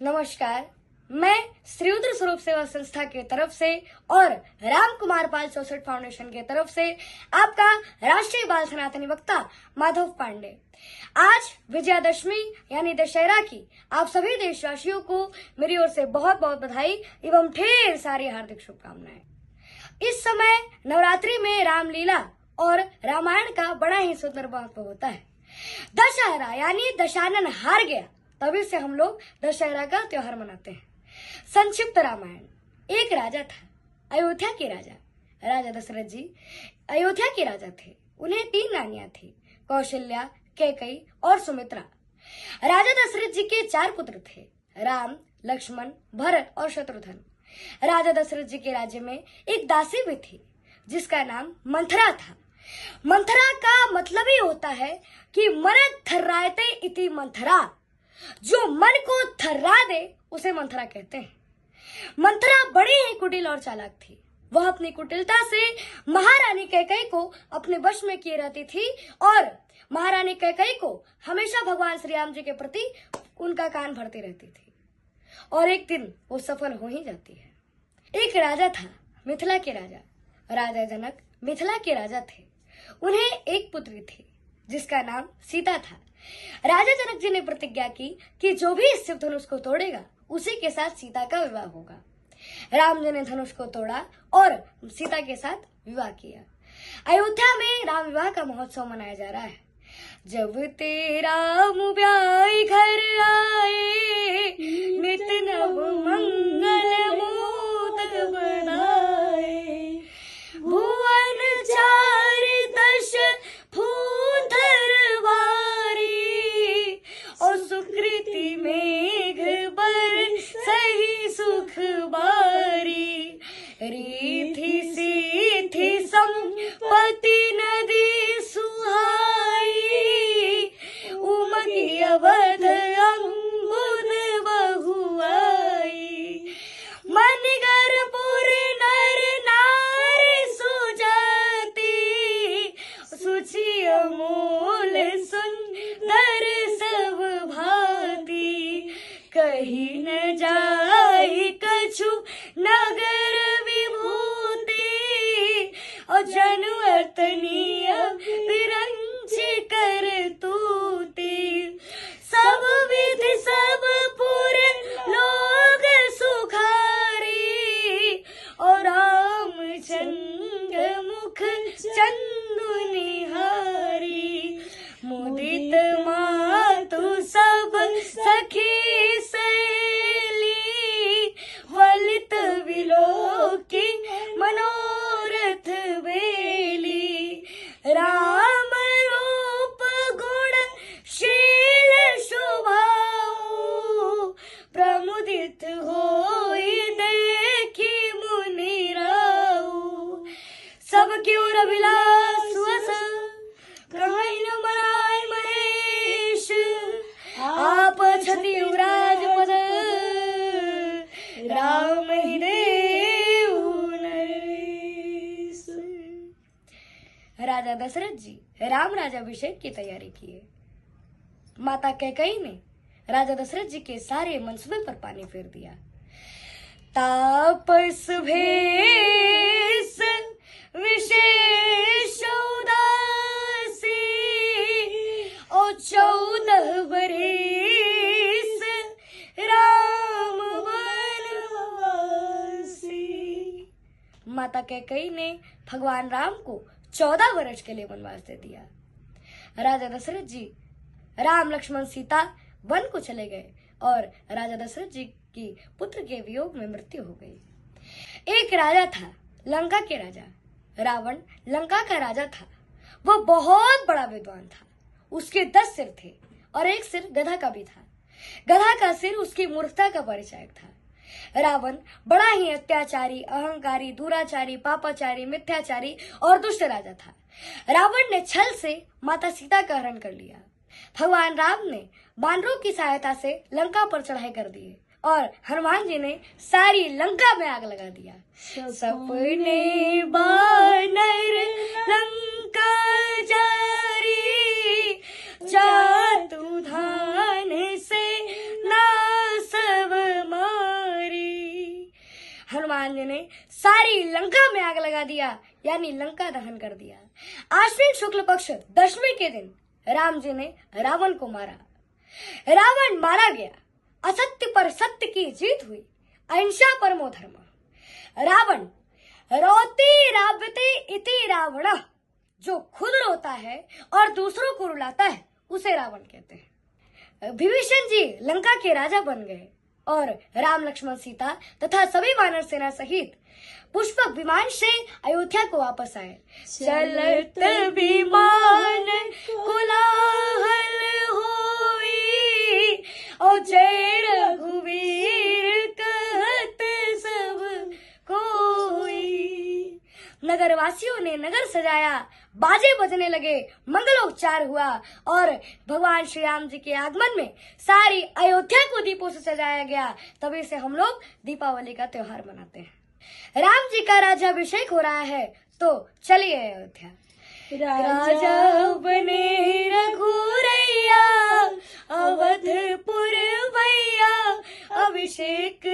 नमस्कार। मैं श्री रुद्र स्वरूप सेवा संस्था के तरफ से और राम कुमार पाल 64 फाउंडेशन के तरफ से आपका राष्ट्रीय बाल सनातनी वक्ता माधव पांडे आज विजयादशमी यानी दशहरा की आप सभी देशवासियों को मेरी ओर से बहुत बहुत बधाई एवं ढेर सारी हार्दिक शुभकामनाएं। इस समय नवरात्रि में रामलीला और रामायण का बड़ा ही सुंदर महत्व होता है। दशहरा यानी दशानन हार गया, तभी से हम लोग दशहरा का त्योहार मनाते हैं। संक्षिप्त रामायण। एक राजा था, अयोध्या के राजा दशरथ जी अयोध्या के राजा थे। उन्हें 3 रानियां थी, कौशल्या, कैकई और सुमित्रा। राजा दशरथ जी के 4 पुत्र थे, राम, लक्ष्मण, भरत और शत्रुघ्न। राजा दशरथ जी के राज्य में एक दासी भी थी जिसका नाम मंथरा था। मंथरा का मतलब ही होता है कि मन थर्रायते इति मंथरा, जो मन को थर्रा दे उसे मंथरा कहते हैं। मंथरा बड़ी ही कुटिल और चालाक थी। वह अपनी कुटिलता से महारानी कैकई को अपने वश में किए रहती थी और महारानी कैकई को हमेशा भगवान श्री राम जी के प्रति उनका कान भरती रहती थी और एक दिन वो सफल हो ही जाती है। एक राजा था, मिथिला के राजा जनक मिथिला के राजा थे। उन्हें एक पुत्री थी जिसका नाम सीता था। राजा जनक जी ने प्रतिज्ञा की कि जो भी इस शिव धनुष को तोड़ेगा उसी के साथ सीता का विवाह होगा। राम जी ने धनुष को तोड़ा और सीता के साथ विवाह किया। अयोध्या में राम विवाह का महोत्सव मनाया जा रहा है। जब तेरा ब्याह घर आए, नित नव मंगल मोदक बनाए, भुवन 4 दश भूधर वारी, और सुकृति मेघ बर सही सुख बारी, रीथि सीथि संपत्ति नदी सुहाई, उमगी अवध अंबुद बहुआई, मनगरपुर नर नारी सुजाती, सुचि अमोल सुंदर सब भांति, कहीं न जाई कछु नगर विभूति, और जनु अतनीय विरंच कर तूती, सब विधि सब पुर लोग सुखारी, और रामचंद्र मुख चंदु निहारी, मुदित मातु सब सखी सहेली, वलित विलोकी मनोरथ बेली, राम रूप गुण शील शोभाऊ, प्रमुदित होई देखी मुनि राऊ, सबकी ओर अभिलाष वस कहीं न मनाय महेश, आप छति युवराज पद राम ही देव नरेश। राजा दशरथ जी राम राज्याभिषेक की तैयारी किए। माता कैकई ने राजा दशरथ जी के सारे मंसूबे पर पानी फेर दिया। तापस भेष विशेष उदासी, और 14 बरिस राम वनवासी। माता कैकई ने भगवान राम को 14 वर्ष के लिए वनवास दे दिया। राजा दशरथ जी राम, लक्ष्मण, सीता वन को चले गए और राजा दशरथ जी की पुत्र के वियोग में मृत्यु हो गई। एक राजा था, लंका के राजा। रावण लंका का राजा था। वह बहुत बड़ा विद्वान था। उसके 10 सिर थे और एक सिर गधा का भी था। गधा का सिर उसकी मूर्खता का परिचायक था। रावण बड़ा ही अत्याचारी, अहंकारी, दुराचारी, पापाचारी, मिथ्याचारी और दुष्ट राजा था। रावण ने छल से माता सीता का हरण कर लिया। भगवान राम ने बानरों की सहायता से लंका पर चढ़ाई कर दी और हनुमान जी ने सारी लंका में आग लगा दिया। सपने बानर लंका जारी, चातु धान से नासव हनुमान जी ने सारी लंका में आग लगा दिया, यानी लंका दहन कर दिया। आश्विन शुक्ल पक्ष दशमी के दिन राम जी ने रावण को मारा। रावण मारा गया, असत्य पर सत्य की जीत हुई, अहिंसा परमो धर्म। रावण रोती रावते इति रावण, जो खुद रोता है और दूसरों को रुलाता है उसे रावण कहते हैं। विभीषण जी लंका के राजा बन गए और राम लक्ष्मण सीता तथा सभी वानर सेना सहित पुष्पक विमान से अयोध्या को वापस आए। चलत विमान कोलाहल होई, और जय रघुवीर कहत सब कोई। नगरवासियों ने नगर सजाया, बाजे बजने लगे, मंगलोच्चार हुआ और भगवान श्री राम जी के आगमन में सारी अयोध्या को दीपों से सजाया गया। तभी से हम लोग दीपावली का त्योहार मनाते हैं। राम जी का राज्याभिषेक हो रहा है, तो चलिए अयोध्या। राजा बने रघुरैया, अवधपुर भैया, अभिषेक